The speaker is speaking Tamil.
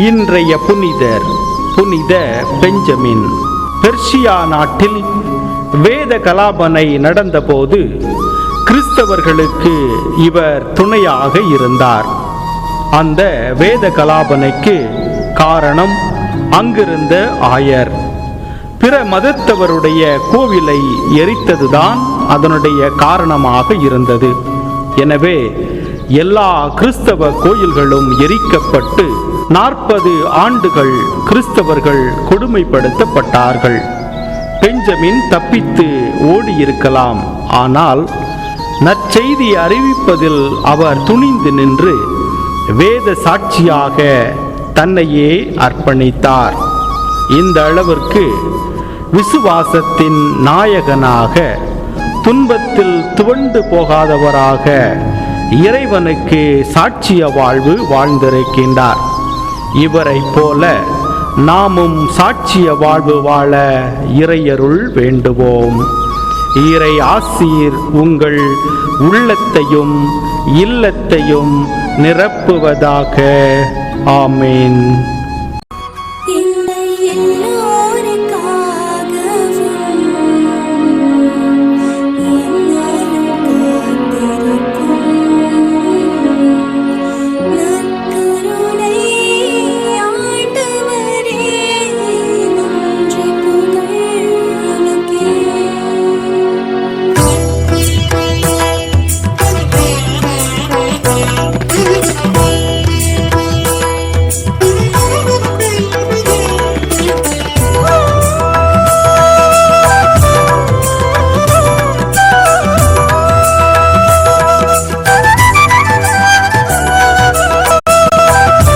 இன்றைய புனிதர் புனித பெஞ்சமின். பெர்ஷியா நாட்டில் வேத கலாபனை நடந்தபோது கிறிஸ்தவர்களுக்கு இவர் துணையாக இருந்தார். அந்த வேத கலாபனைக்கு காரணம் அங்கிருந்த ஆயர் பிற மதத்தவருடைய கோவிலை எரித்ததுதான் அதனுடைய காரணமாக இருந்தது. எனவே எல்லா கிறிஸ்தவ கோயில்களும் எரிக்கப்பட்டு 40 ஆண்டுகள் கிறிஸ்தவர்கள் கொடுமைப்படுத்தப்பட்டார்கள். பெஞ்சமின் தப்பித்து ஓடியிருக்கலாம். ஆனால் நற்செய்தி அறிவிப்பதில் அவர் துணிந்து நின்று வேத சாட்சியாக தன்னையே அர்ப்பணித்தார். இந்த அளவிற்கு விசுவாசத்தின் நாயகனாக, துன்பத்தில் துவண்டு போகாதவராக இறைவனுக்கு சாட்சிய வாழ்வு வாழ்ந்திருக்கின்றார். இவரை போல நாமும் சாட்சிய வாழ்வு வாழ இறையருள் வேண்டுவோம். இறை ஆசீர் உங்கள் உள்ளத்தையும் இல்லத்தையும் நிரப்புவதாக. ஆமேன்.